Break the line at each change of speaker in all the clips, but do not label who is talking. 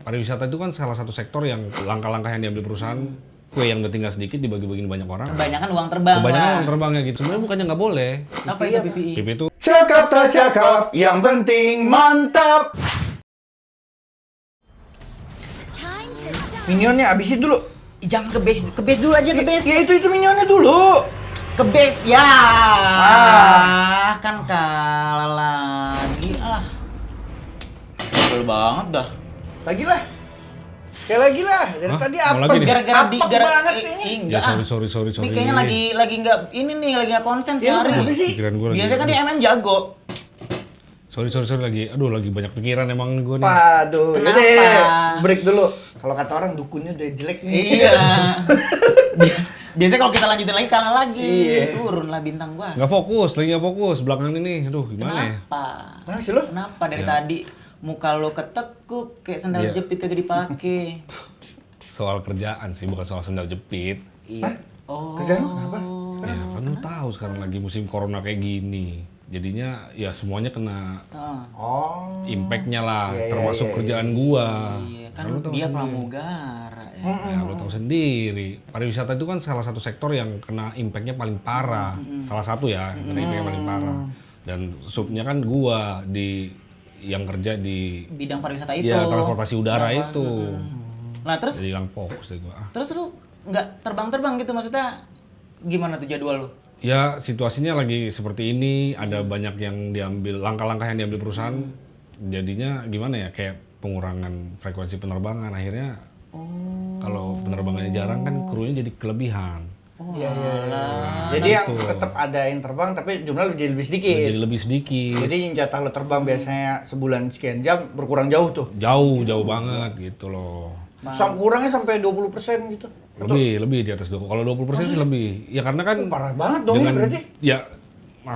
pariwisata itu kan salah satu sektor yang langkah-langkah yang diambil perusahaan, kue yang udah tinggal sedikit dibagi-bagiin banyak orang.
Kebanyakan uang terbang.
Kebanyakan
lah.
uang terbangnya gitu. Sebenarnya bukannya nggak boleh.
Apa itu PPI?
PPI itu
Cakap tak cakap, yang penting mantap. Minionnya abisin dulu.
Jangan ke base dulu aja ke base.
Ya itu minionnya dulu.
Ke base ya.
Ah.
Kan kalah lagi Sebel banget dah.
Lagi lah. Kayak lagi lah. Dari
Hah?
tadi
Mau
apa?
lagi nih?
Gara-gara di
Apek banget ini.
enggak.
ya sorry.
Ini kayaknya lagi nggak ini nih lagi nggak konsen sih
Ya,
hari.
kenapa sih?
Pikiran gua lagi.
Biasanya kan dia MM jago.
Sorry lagi. Aduh, lagi banyak pikiran emang gue nih.
Waduh,
Kenapa?
yaudah, break dulu. Kalau kata orang dukunnya udah jelek nih.
Iya. Biasanya kalau kita lanjutin lagi kalah lagi.
Iya.
Turun lah bintang gua.
Nggak fokus belakangan ini. Aduh, gimana ya?
Kenapa?
Mana sih lo?
Kenapa dari
Ya.
tadi muka lo ketekuk kayak sandal
Iya.
jepit kagak dipakai?
Soal kerjaan sih, bukan soal sendal jepit.
Iya.
Hah?
Oh.
Kerjaan lo kenapa?
Ya, kan lu tahu sekarang lagi musim corona kayak gini. Jadinya ya semuanya kena
Ah.
Oh.
impact-nya lah,
Iya,
termasuk
iya.
kerjaan gua.
Iya, kan
lu tahu
dia
sendiri.
pramugara ya.
Ya, lu tahu sendiri, pariwisata itu kan salah satu sektor yang kena impact-nya paling parah. Salah satu ya, kena impact-nya paling parah. Dan subnya kan gua yang kerja di
Bidang pariwisata itu.
ya transportasi udara
Apa?
itu.
Nah, terus
Jadi hilang fokus deh gua.
terus lu nggak terbang-terbang gitu maksudnya gimana tuh jadwal lu?
Ya situasinya lagi seperti ini, ada banyak yang diambil, langkah-langkah yang diambil perusahaan, jadinya gimana ya, kayak pengurangan frekuensi penerbangan, akhirnya kalau penerbangannya jarang kan krunya jadi kelebihan.
Iya. Jadi yang
gitu.
tetap ada yang terbang tapi jumlah jadi lebih sedikit.
Jadi lebih sedikit,
Jadi yang jatah lo terbang biasanya sebulan sekian jam berkurang jauh tuh.
jauh banget gitu loh.
Kurangnya sampai 20% gitu.
Lebih di atas 20, kalau 20% sih lebih. Ya karena kan
Parah banget dong ya berarti.
ya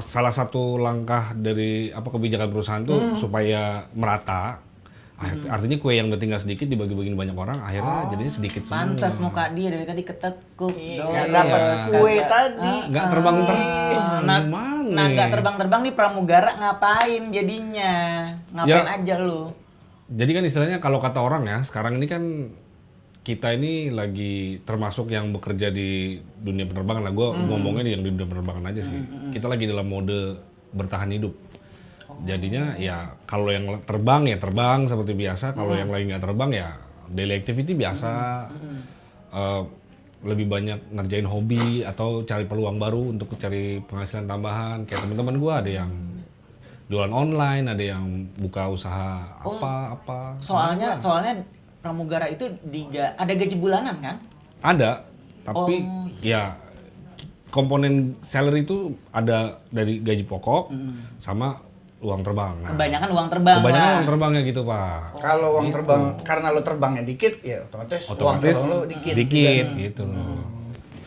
salah satu langkah dari kebijakan perusahaan tuh supaya merata. Artinya kue yang udah tinggal sedikit dibagi-bagiin banyak orang, akhirnya jadinya sedikit semua.
Pantas muka dia dari tadi ketekuk.
Nggak dapat kue tadi.
Nggak terbang-terbang.
Nah,
Gimana?
nah nggak terbang-terbang nih pramugara ngapain jadinya? Ngapain
Ya.
aja lu?
Jadi kan istilahnya kalau kata orang ya, sekarang ini kan kita ini lagi termasuk yang bekerja di dunia penerbangan lah. Gue ngomongnya yang di dunia penerbangan aja sih. Kita lagi dalam mode bertahan hidup. Jadinya ya kalau yang terbang ya terbang seperti biasa. Kalau yang lagi nggak terbang ya daily activity biasa. Lebih banyak ngerjain hobi atau cari peluang baru untuk cari penghasilan tambahan. Kayak teman-teman gue ada yang jualan online, ada yang buka usaha apa-apa.
Soalnya pramugara itu ada gaji bulanan kan?
Ada, tapi
Oh,
ya komponen salary itu ada dari gaji pokok sama uang terbang. Nah,
Kebanyakan uang terbang.
kebanyakan
lah.
uang terbangnya gitu, Pak.
Kalau uang terbang karena lo terbangnya dikit ya otomatis uang
Otomatis
terbang lo dikit.
dikit
sudah.
gitu loh.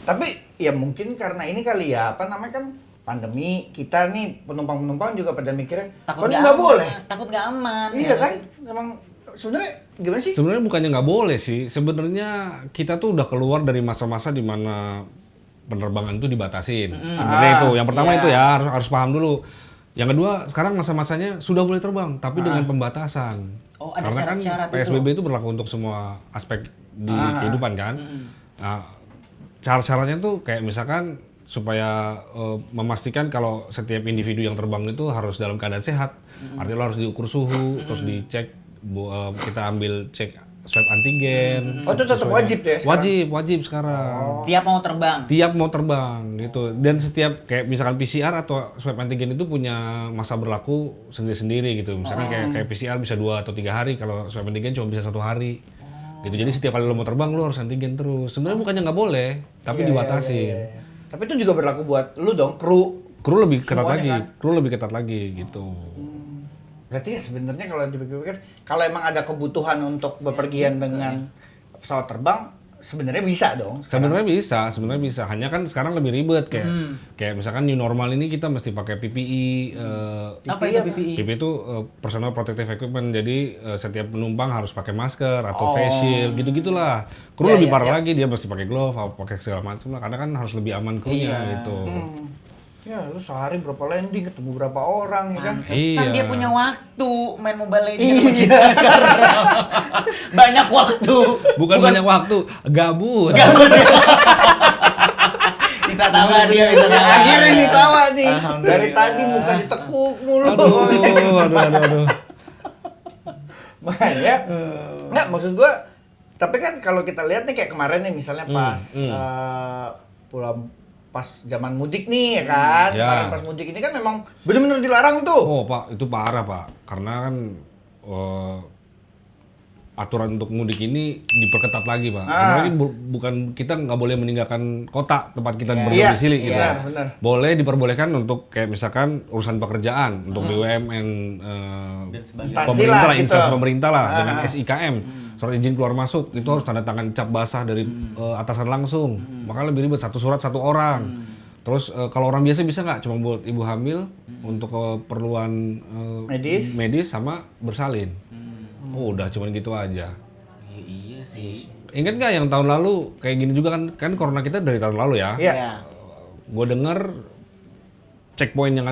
Tapi ya mungkin karena ini kali ya apa namanya kan pandemi kita nih penumpang-penumpang juga pada mikirnya
Takut
kan nggak
aman,
boleh.
Takut nggak aman.
Iya
ya
kan?
sih?
Emang sebenarnya gimana sih?
Sebenarnya bukannya nggak boleh sih. Sebenarnya kita tuh udah keluar dari masa-masa di mana penerbangan itu dibatasin. Sebenarnya itu. Yang pertama
Iya.
itu ya harus paham dulu. Yang kedua, sekarang masa-masanya sudah boleh terbang, tapi dengan pembatasan.
Oh, ada
Karena kan
syarat-syarat itu.
PSBB itu berlaku untuk semua aspek di kehidupan kan. Nah, syarat-syaratnya tuh kayak misalkan supaya memastikan kalau setiap individu yang terbang itu harus dalam keadaan sehat. Artinya lo harus diukur suhu, terus dicek, kita ambil cek swab antigen.
Oh itu tetap
sesuai-
wajib tuh ya sekarang?
Wajib sekarang.
Tiap mau terbang.
Tiap mau terbang gitu. Dan setiap kayak misalkan PCR atau swab antigen itu punya masa berlaku sendiri-sendiri gitu. Misalkan kayak PCR bisa 2 atau 3 hari, kalau swab antigen cuma bisa 1 hari. Gitu. Jadi setiap kali lo mau terbang lo harus antigen terus. Sebenarnya bukannya nggak boleh, tapi dibatasin.
Iya. Tapi itu juga berlaku buat lu dong, kru.
Kru lebih ketat
Semuanya
lagi,
kan?
kru lebih ketat lagi gitu.
Berarti ya sebenarnya kalau dipikir-pikir kalau emang ada kebutuhan untuk bepergian dengan pesawat terbang sebenarnya bisa dong. sekarang.
Sebenarnya bisa. Hanya kan sekarang lebih ribet kayak misalkan new normal ini kita mesti pakai PPE.
Apa itu PPI?
PPE itu personal protective equipment. Jadi setiap penumpang harus pakai masker atau face shield gitu-gitulah. Kru
Iya,
lebih
iya,
parah
iya.
lagi, dia mesti pakai glove atau pakai segala macam lah, karena kan harus lebih aman krunya
Iya.
gitu.
Ya, lu sehari berapa landing, ketemu berapa orang, ya kan?
Pantesan
Iya.
dia punya waktu main Mobile Legends
Iya.
sama kita sekarang. Banyak waktu.
Bukan banyak waktu, gabut.
Bisa tawa dia, bisa tawa.
Akhirnya nih tawa nih.
Alhamdulillah.
Dari tadi muka ditekuk mulu.
Aduh.
Makanya, nggak maksud gua. Tapi kan kalau kita lihat nih kayak kemarin nih misalnya pas pulang pas zaman mudik nih ya kan.
Ya.
Kemarin pas mudik ini kan memang benar-benar dilarang tuh.
Oh Pak, itu parah Pak. Karena kan aturan untuk mudik ini diperketat lagi Pak. Karena ini bukan, kita nggak boleh meninggalkan kota tempat kita berdomisili gitu.
Iya, benar.
Boleh diperbolehkan untuk kayak misalkan urusan pekerjaan, untuk BUMN,
Instansi
pemerintah,
lah, gitu.
instansi pemerintah lah, dengan SIKM, surat izin keluar masuk, itu harus tanda tangan cap basah dari atasan langsung. Makanya lebih ribet, satu surat satu orang. Terus kalau orang biasa bisa nggak cuma buat ibu hamil untuk keperluan medis sama bersalin. Oh, udah cuman gitu aja.
Iya sih.
Ingat nggak yang tahun lalu kayak gini juga kan corona kita dari tahun lalu ya.
Iya.
Gue denger checkpoint yang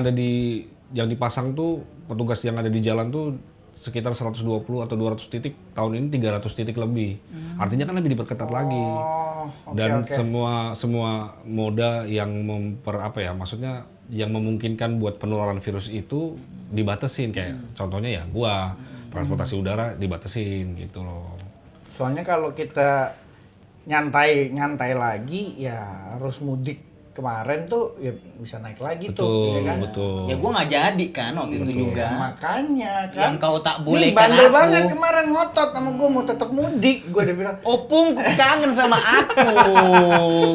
yang dipasang tuh, petugas yang ada di jalan tuh sekitar 120 atau 200 titik, tahun ini 300 titik lebih. Artinya kan lebih diperketat lagi.
Oh, oke,
Dan
oke.
semua moda yang maksudnya yang memungkinkan buat penularan virus itu dibatasin, kayak contohnya ya gua transportasi udara dibatasin gitu loh.
Soalnya kalau kita nyantai lagi ya harus mudik kemarin tuh ya bisa naik lagi tuh, ya kan?
Betul.
Ya gue nggak jadi kan waktu itu juga.
Makanya kan.
Yang kau tak
Nih,
bolehkan
bandel
aku.
banget kemarin ngotot sama gue mau tetap mudik. Gue udah bilang,
Opung kangen sama aku.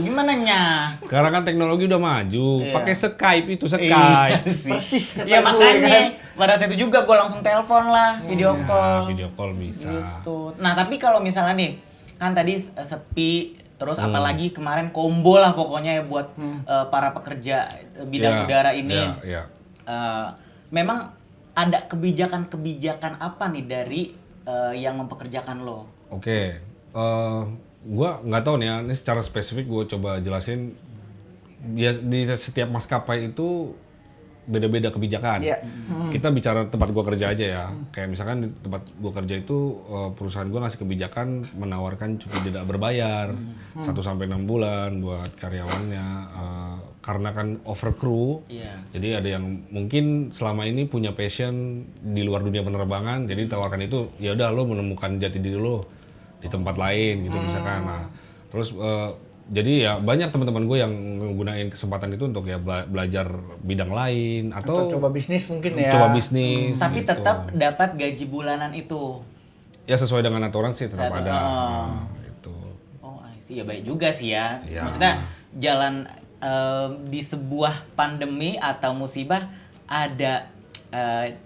Gimana nya?
Sekarang kan teknologi udah maju,
Iya.
pakai Skype itu
Iya
Skype.
sih.
persis kata
Ya
gue,
makanya
kan?
pada saat itu juga gue langsung telepon lah, video
Ya,
call.
video call bisa.
Gitu. Nah tapi kalau misalnya nih, kan tadi sepi, terus apalagi kemarin combo lah pokoknya ya buat para pekerja bidang
Ya,
udara ini.
ya.
Memang ada kebijakan-kebijakan apa nih dari yang mempekerjakan lo?
Oke, gua nggak tahu nih ya, ini secara spesifik gue coba jelasin. Ya, di setiap maskapai itu beda-beda kebijakan.
Iya.
Kita bicara tempat gua kerja aja ya. Kayak misalkan di tempat gua kerja itu perusahaan gua ngasih kebijakan menawarkan cuti tidak berbayar 1 sampai 6 bulan buat karyawannya, karena kan overcrew.
Iya.
Jadi ada yang mungkin selama ini punya passion di luar dunia penerbangan, jadi tawarkan itu, ya udah lo menemukan jati diri lo di tempat lain gitu misalkan. Nah, terus jadi ya banyak teman-teman gue yang menggunakan kesempatan itu untuk ya belajar bidang lain
Atau
atau
coba bisnis mungkin ya.
coba bisnis.
Tapi
gitu.
tetap dapat gaji bulanan itu.
Ya sesuai dengan aturan sih tetap
Satu,
ada.
oh.
Gitu.
Oh, I see. Ya baik juga sih ya.
Ya.
Maksudnya jalan di sebuah pandemi atau musibah ada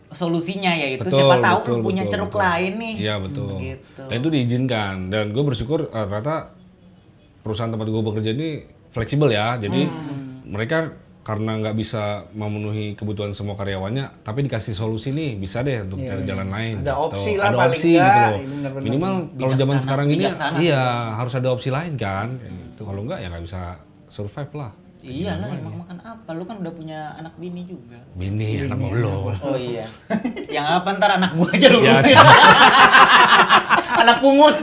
solusinya, yaitu siapa tahu punya ceruk lain nih.
Iya betul.
Gitu.
Dan itu diizinkan. Dan gue bersyukur ternyata perusahaan tempat gue bekerja ini fleksibel ya. Jadi mereka karena nggak bisa memenuhi kebutuhan semua karyawannya, tapi dikasih solusi nih, bisa deh untuk cari jalan lain.
Ada opsi
Atau
lah
ada
paling
opsi
nggak.
gitu loh.
Bener-bener.
Minimal kalau zaman
Bijaksana,
sekarang ini,
bijaksana
iya harus ada opsi lain kan. Gitu. Kalau nggak ya nggak bisa survive lah.
Iyalah, emang makan apa? Lu kan udah punya anak bini juga.
Bini anak lo.
Oh iya. Yang apa ntar anak gua aja lurusin. Anak pungut.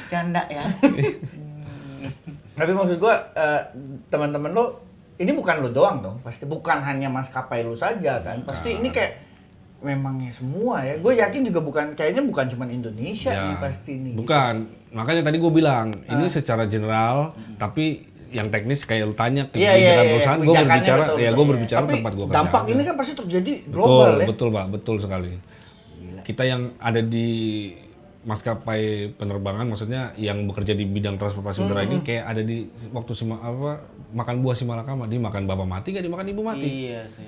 Canda ya.
Tapi maksud gua teman-teman lo ini bukan lo doang dong, pasti bukan hanya maskapai lo saja kan, pasti ini kayak memangnya semua ya. Gue yakin juga kayaknya bukan cuma Indonesia
Ya,
nih pasti nih.
bukan. Makanya tadi gue bilang ini secara general, tapi yang teknis kayak lu tanya ke kebijakan perusahaan, gue
kebijakannya
berbicara,
betul,
ya
betul.
gue berbicara
Tapi
tempat gue kerja.
dampak
aja.
ini kan pasti terjadi global ya.
Betul Pak, betul sekali. Kita yang ada di maskapai penerbangan, maksudnya yang bekerja di bidang transportasi udara ini kayak ada di waktu makan buah si malakama, dia makan bapak mati gak dimakan ibu mati.
Iya sih.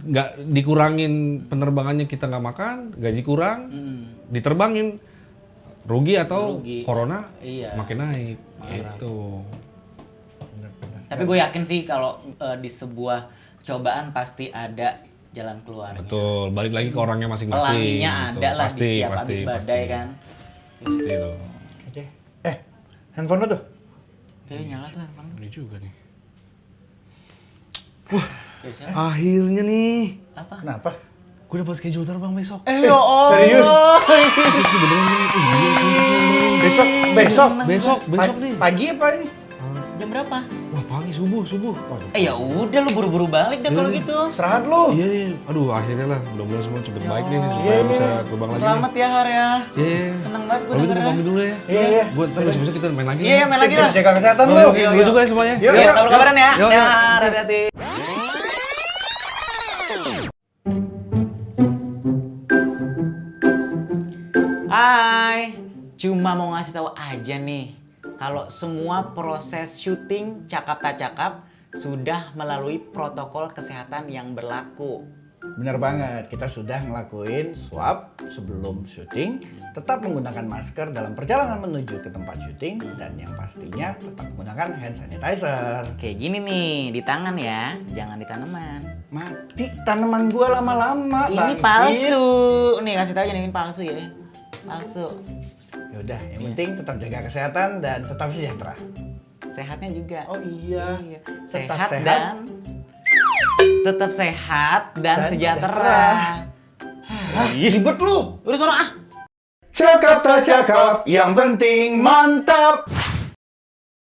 Nggak dikurangin penerbangannya, kita nggak makan, gaji kurang, diterbangin, rugi atau
Rugi.
corona
Iya.
makin naik. Gitu.
Tapi gue yakin sih kalau di sebuah cobaan pasti ada jalan keluarnya.
Betul, balik lagi ke orangnya masing-masing.
Pelanginya
gitu.
ada lah
Pasti,
di setiap
pasti,
habis badai
pasti.
kan.
Pasti tuh.
Oke. Handphone lo tuh.
Oke, nyala tuh handphone.
Ini juga nih.
Ya, siapa?
Akhirnya nih.
Apa?
Kenapa?
Gue dapat schedule terbang besok.
Ya Allah.
Serius? Besok
Besok nih.
Pagi apa ini?
Jam berapa?
Wah, pagi subuh. Waduh.
Ya udah lu buru-buru balik deh kalau gitu.
Istirahat lu.
Iya nih. Aduh, akhirnya lah. Mudah-mudahan semua cepet baik nih supaya
Iya,
bisa
iya.
terbang lagi.
Selamat ya Har ya.
Iya.
Seneng banget gue
Kalau gitu gue
dengernya.
pamit dulu ya.
Iya.
Gue ntar besok kita main lagi.
Iya, main lagi lah.
Jaga kesehatan
Oh,
lu.
oke, lu juga ya semuanya.
Yuk,
Iya, kalau kabaran ya.
Yuk,
Ya,
yuk.
hati-hati. Hai, cuma mau ngasih tahu aja nih, kalau semua proses syuting cakap tak cakap sudah melalui protokol kesehatan yang berlaku.
Benar banget, kita sudah ngelakuin swab sebelum syuting, tetap menggunakan masker dalam perjalanan menuju ke tempat syuting, dan yang pastinya tetap menggunakan hand sanitizer.
Kayak gini nih, di tangan ya, jangan di tanaman.
Mati tanaman gua lama-lama.
Ini
bangkit.
palsu. Nih kasih tahu aja nih, ini palsu ya. Palsu.
Yaudah, yang penting tetap jaga kesehatan dan tetap sejahtera.
Sehatnya juga.
Oh iya,
Iya.
tetap sehat.
Dan tetap sehat dan
Dan
sejahtera.
Ribet lu.
Udah sono ah.
Cakap tak cakap, yang penting mantap.